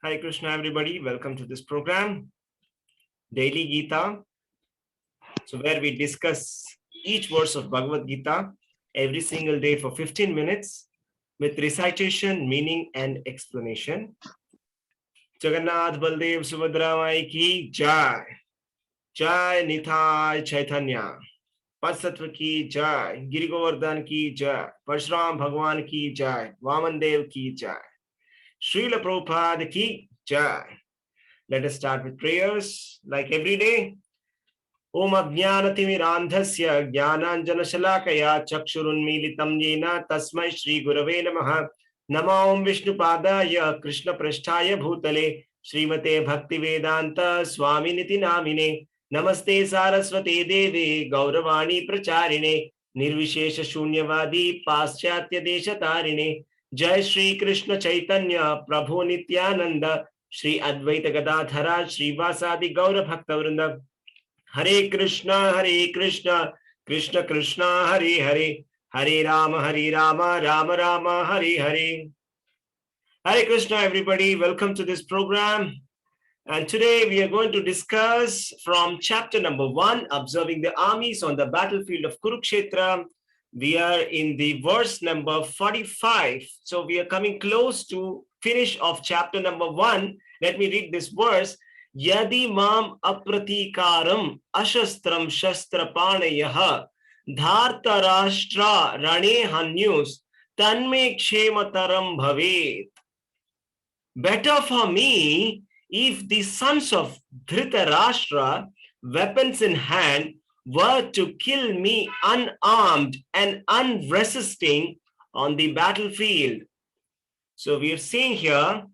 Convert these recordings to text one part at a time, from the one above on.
Hare Krishna, everybody. Welcome to this program, Daily Gita. So, where we discuss each verse of Bhagavad Gita every single day for 15 minutes with recitation, meaning, and explanation. Jagannath Baldev Subhadra Mai ki Jai. Jai Nithai Chaitanya. Padsatva ki Jai. Giri Govardhan ki Jai. Parshram Bhagwan ki Jai. Vamandev ki Jai. Srila Prabhupada ki Jai. Let us start with prayers like every day. Om Ajnanatimidandhasya Jnananjana Shalakaya Chakshurunmilitam Yena Tasmai Shri Gurave Namaha. Nama Om Vishnupadaya Krishna Prasthaya Bhutale Srimate Bhaktivedanta Swaminiti Namine. Namaste Saraswate Deve Gauravani Pracharine Nirvishesha Shunyavadi Paschatya Deshatarine. Jai Shri Krishna Chaitanya Prabhu Nityananda Shri Advaita Gadadhara Shri Vasadi Gaura Bhakta Vrinda. Hare Krishna Krishna Krishna Hare Hare Hare Rama Rama Rama Hare Hare. Hare Krishna, everybody. Welcome to this program. And today we are going to discuss from chapter number 1, observing the armies on the battlefield of Kurukshetra. We are in the verse number 45. So we are coming close to finish of chapter number 1. Let me read this verse. Yadi mam apratīkāram aśastraṁ śastra-pāṇayaḥ dhārtarāṣṭrā raṇe hanyus tanme kṣema-taraṁ bhavet. Better for me if the sons of Dhṛtarāṣṭra, weapons in hand, were to kill me unarmed and unresisting on the battlefield. So we are seeing here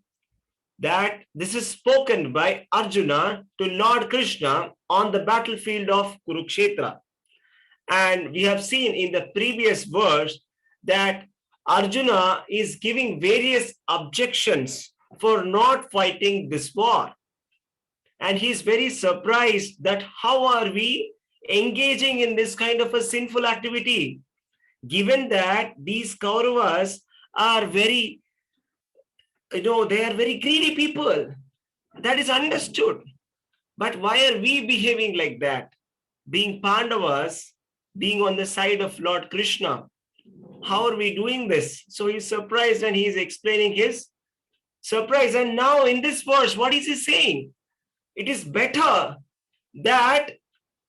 that this is spoken by Arjuna to Lord Krishna on the battlefield of Kurukshetra. And we have seen in the previous verse that Arjuna is giving various objections for not fighting this war. And he is very surprised that how are we engaging in this kind of a sinful activity, given that these Kauravas are very, they are very greedy people. That is understood. But why are we behaving like that? Being Pandavas, being on the side of Lord Krishna. How are we doing this? So he's surprised and he is explaining his surprise. And now in this verse, what is he saying? It is better that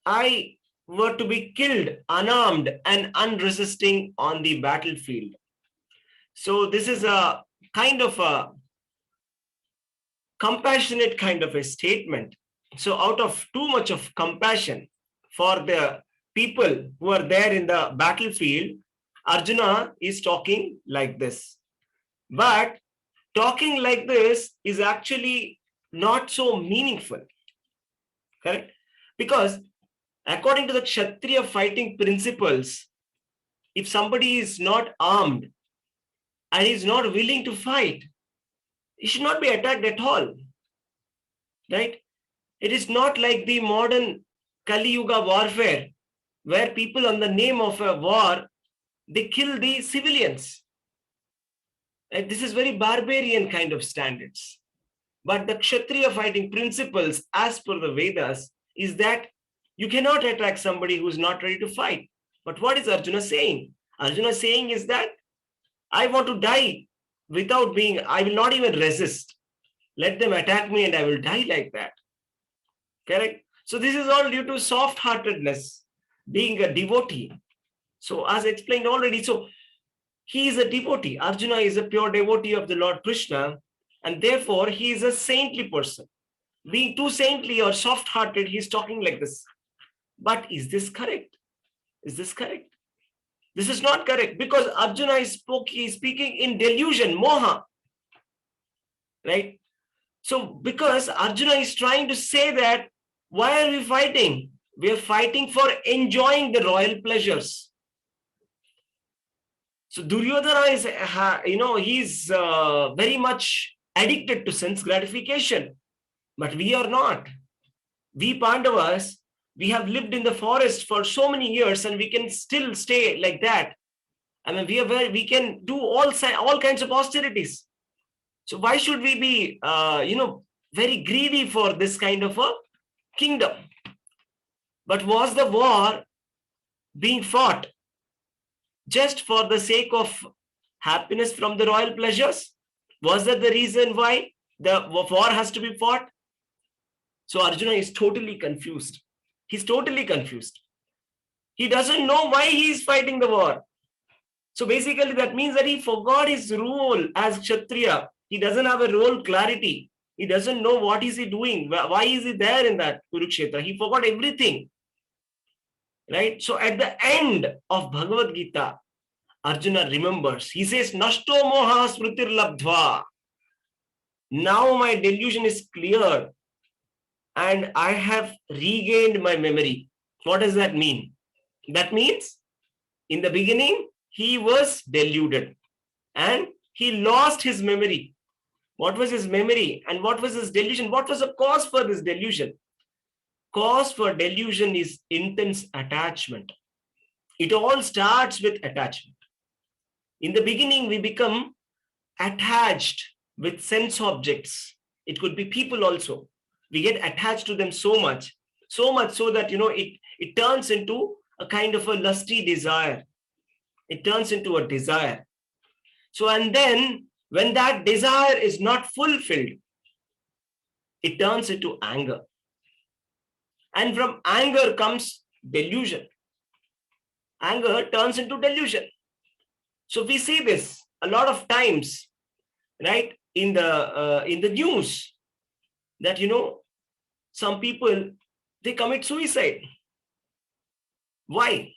I were to be killed unarmed and unresisting on the battlefield. So this is a kind of a compassionate kind of a statement. So out of too much of compassion for the people who are there in the battlefield, Arjuna is talking like this. But talking like this is actually not so meaningful. Correct? Because according to the kṣatriya fighting principles, if somebody is not armed and is not willing to fight, he should not be attacked at all. Right? It is not like the modern Kali Yuga warfare, where people on the name of a war, they kill the civilians. And this is very barbarian kind of standards. But the kṣatriya fighting principles, as per the Vedas, is that you cannot attack somebody who is not ready to fight. But what is Arjuna saying? Arjuna saying is that I want to die without being, I will not even resist. Let them attack me and I will die like that. Correct? So this is all due to soft-heartedness, being a devotee. So as explained already, so he is a devotee. Arjuna is a pure devotee of the Lord Krishna, and therefore he is a saintly person. Being too saintly or soft-hearted, he is talking like this. But is this correct? Is this correct? This is not correct, because Arjuna is speaking in delusion, moha. Right? So because Arjuna is trying to say that, why are we fighting? We are fighting for enjoying the royal pleasures. So Duryodhana is, he's very much addicted to sense gratification. But we are not. We Pandavas, we have lived in the forest for so many years and we can still stay like that. I mean, we can do all kinds of austerities. So why should we be, very greedy for this kind of a kingdom? But was the war being fought just for the sake of happiness from the royal pleasures? Was that the reason why the war has to be fought? So Arjuna is totally confused. He's totally confused. He doesn't know why he is fighting the war. So basically that means that he forgot his role as Kshatriya. He doesn't have a role clarity. He doesn't know what is he doing. Why is he there in that Kurukshetra? He forgot everything. Right? So at the end of Bhagavad Gita, Arjuna remembers. He says, Nashto moha smritir labdhva. Now my delusion is clear and I have regained my memory. What does that mean? That means in the beginning, he was deluded and he lost his memory. What was his memory and what was his delusion? What was the cause for this delusion? Cause for delusion is intense attachment. It all starts with attachment. In the beginning, we become attached with sense objects. It could be people also. We get attached to them so much so that, it turns into a kind of a lusty desire. It turns into a desire. So, and then when that desire is not fulfilled, it turns into anger. And from anger comes delusion. Anger turns into delusion. So we see this a lot of times, right, in the news, that, some people, they commit suicide. Why?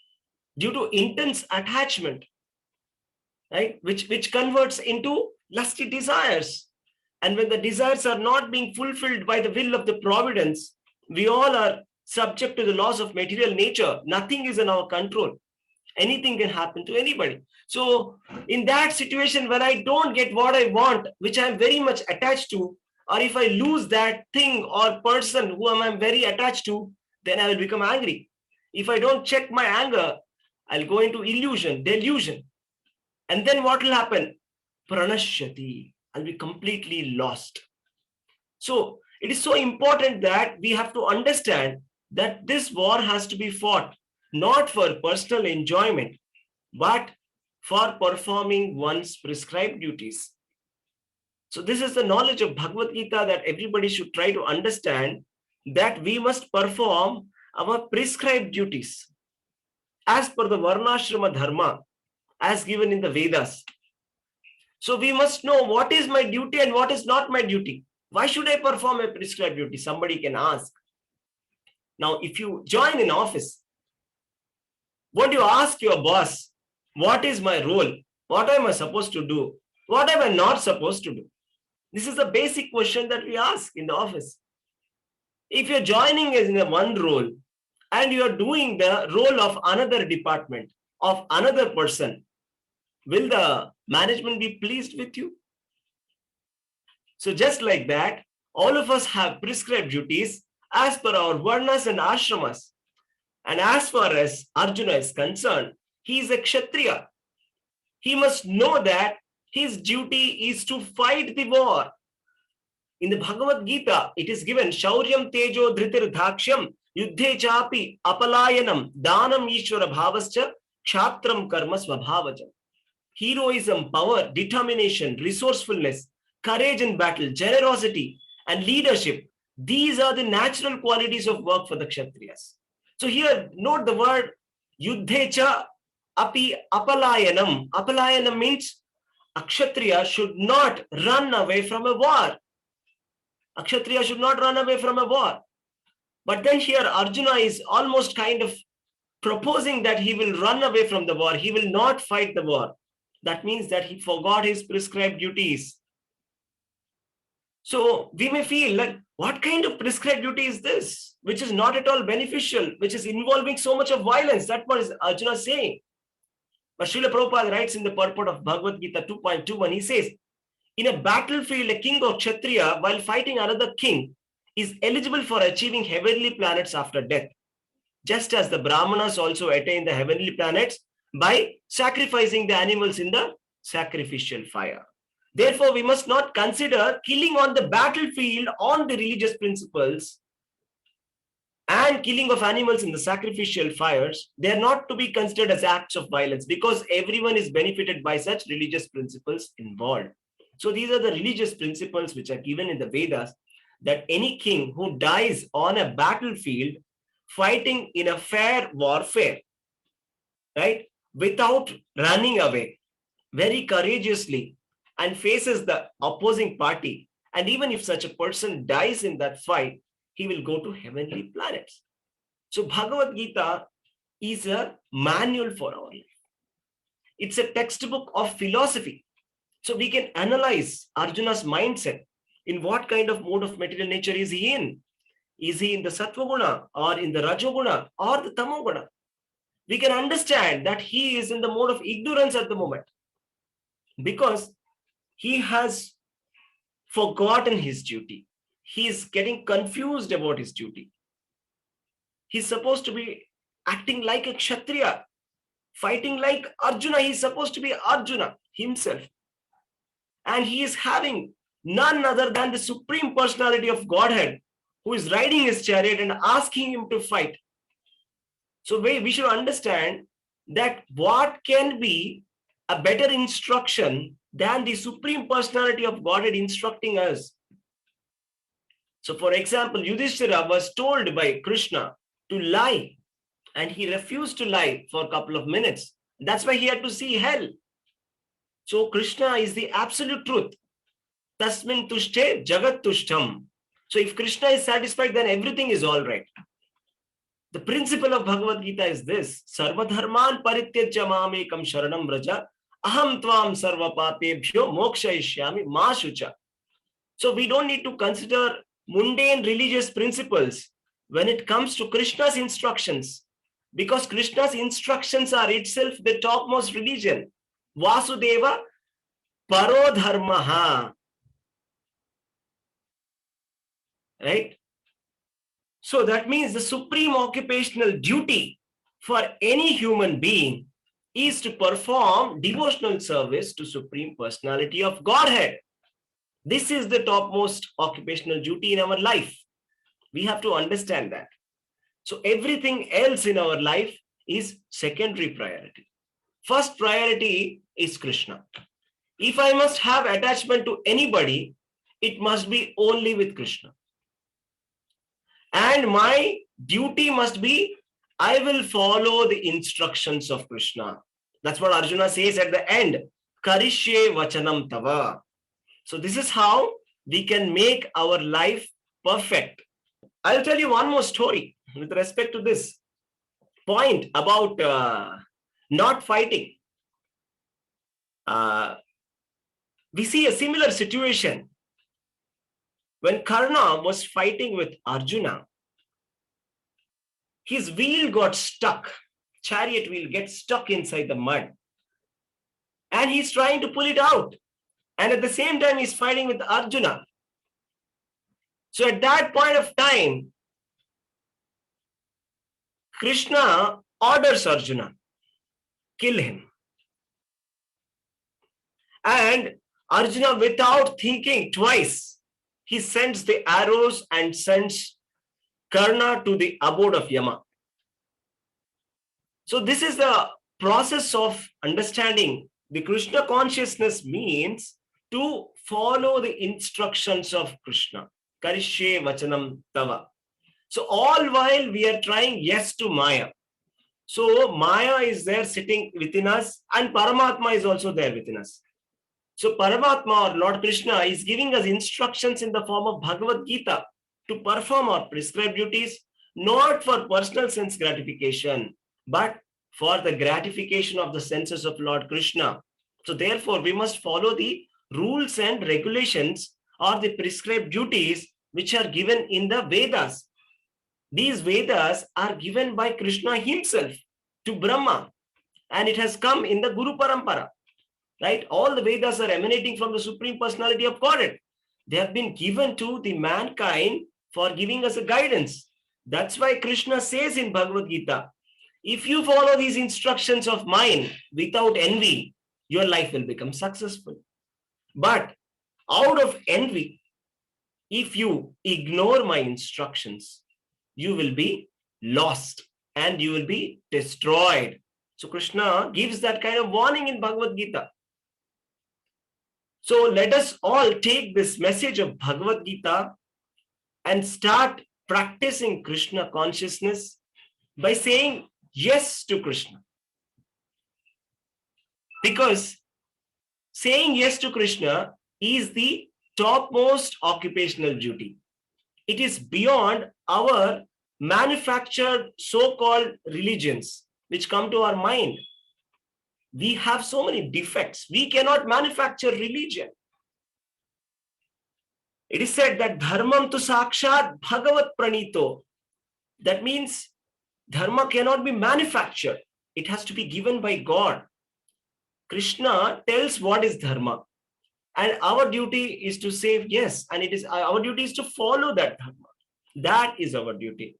Due to intense attachment, right, which converts into lusty desires. And when the desires are not being fulfilled by the will of the providence, we all are subject to the laws of material nature. Nothing is in our control. Anything can happen to anybody. So in that situation, when I don't get what I want, which I'm very much attached to, or if I lose that thing or person who I'm very attached to, then I will become angry. If I don't check my anger, I'll go into illusion, delusion. And then what will happen? Pranashyati. I'll be completely lost. So it is so important that we have to understand that this war has to be fought, not for personal enjoyment, but for performing one's prescribed duties. So this is the knowledge of Bhagavad Gita that everybody should try to understand, that we must perform our prescribed duties as per the varnashrama dharma as given in the Vedas. So we must know what is my duty and what is not my duty. Why should I perform a prescribed duty? Somebody can ask. Now, if you join an office, won't you ask your boss, what is my role? What am I supposed to do? What am I not supposed to do? This is the basic question that we ask in the office. If you're joining as in a one role and you're doing the role of another department, of another person, will the management be pleased with you? So just like that, all of us have prescribed duties as per our varnas and ashramas. And as far as Arjuna is concerned, he is a kshatriya. He must know that his duty is to fight the war. In the Bhagavad Gita, it is given, Shauryam tejo dhritir dhakshyam yuddhe chapi apalayanam danam ishvara bhavascha kṣatraṁ karma svabhavajam. Heroism, power, determination, resourcefulness, courage in battle, generosity, and leadership. These are the natural qualities of work for the Kshatriyas. So here, note the word yuddhecha api apalayanam. Apalayanam means a Kshatriya should not run away from a war. A Kshatriya should not run away from a war. But then here Arjuna is almost kind of proposing that he will run away from the war. He will not fight the war. That means that he forgot his prescribed duties. So we may feel like, what kind of prescribed duty is this, which is not at all beneficial, which is involving so much of violence? That's what is Arjuna saying. But Srila Prabhupada writes in the purport of Bhagavad Gita 2.21, he says, in a battlefield, a king or Kshatriya, while fighting another king, is eligible for achieving heavenly planets after death, just as the Brahmanas also attain the heavenly planets by sacrificing the animals in the sacrificial fire. Therefore, we must not consider killing on the battlefield on the religious principles and killing of animals in the sacrificial fires. They are not to be considered as acts of violence because everyone is benefited by such religious principles involved. So these are the religious principles which are given in the Vedas, that any king who dies on a battlefield fighting in a fair warfare, right, without running away, very courageously, and faces the opposing party, and even if such a person dies in that fight, he will go to heavenly planets. So Bhagavad Gita is a manual for our life. It's a textbook of philosophy. So we can analyze Arjuna's mindset. In what kind of mode of material nature is he in? Is he in the Sattva Guna or in the Rajoguna or the Tamoguna? We can understand that he is in the mode of ignorance at the moment because he has forgotten his duty. He is getting confused about his duty. He's supposed to be acting like a kṣatriya, fighting like Arjuna. He's supposed to be Arjuna himself. And he is having none other than the Supreme Personality of Godhead who is riding his chariot and asking him to fight. So we should understand that what can be a better instruction than the Supreme Personality of Godhead instructing us. So for example, Yudhishthira was told by Krishna to lie, and he refused to lie for a couple of minutes. That's why he had to see hell. So Krishna is the absolute truth. Tasmin tushte jagat tushtam. So if Krishna is satisfied, then everything is all right. The principle of Bhagavad Gita is this: Sarva dharman parityajya mamekam sharanam vraja aham tvam sarva papebhyo mokshayishyami ma shucha. So we don't need to consider mundane religious principles when it comes to Krishna's instructions, because Krishna's instructions are itself the topmost religion. Vasudeva paro dharmaha. Right? So that means the supreme occupational duty for any human being is to perform devotional service to Supreme Personality of Godhead. This is the topmost occupational duty in our life. We have to understand that. So everything else in our life is secondary priority. First priority is Krishna. If I must have attachment to anybody, it must be only with Krishna. And my duty must be, I will follow the instructions of Krishna. That's what Arjuna says at the end. Karishye vachanam tava. So this is how we can make our life perfect. I'll tell you one more story with respect to this point about not fighting. We see a similar situation when Karna was fighting with Arjuna. His wheel got stuck, chariot wheel gets stuck inside the mud, and he's trying to pull it out. And at the same time, he's fighting with Arjuna. So at that point of time, Krishna orders Arjuna, kill him. And Arjuna, without thinking twice, he sends the arrows and sends Karna to the abode of Yama. So this is the process of understanding the Krishna consciousness means to follow the instructions of Krishna. Karishye vachanam tava. So all while we are trying yes to Maya. So Maya is there sitting within us, and Paramatma is also there within us. So Paramatma or Lord Krishna is giving us instructions in the form of Bhagavad Gita to perform our prescribed duties, not for personal sense gratification, but for the gratification of the senses of Lord Krishna. So therefore, we must follow the rules and regulations or the prescribed duties which are given in the Vedas. These Vedas are given by Krishna himself to Brahma, and it has come in the Guru Parampara. Right? All the Vedas are emanating from the Supreme Personality of Godhead. They have been given to the mankind for giving us a guidance. That's why Krishna says in Bhagavad Gita, if you follow these instructions of mine without envy, your life will become successful. But out of envy, if you ignore my instructions, you will be lost and you will be destroyed. So Krishna gives that kind of warning in Bhagavad Gita. So let us all take this message of Bhagavad Gita and start practicing Krishna consciousness by saying yes to Krishna. Because saying yes to Krishna is the topmost occupational duty. It is beyond our manufactured so-called religions which come to our mind. We have so many defects. We cannot manufacture religion. It is said that dharmam tu sakshat bhagavat pranito. That means dharma cannot be manufactured. It has to be given by God. Krishna tells what is dharma. And our duty is to say yes. And it is our duty is to follow that dharma. That is our duty.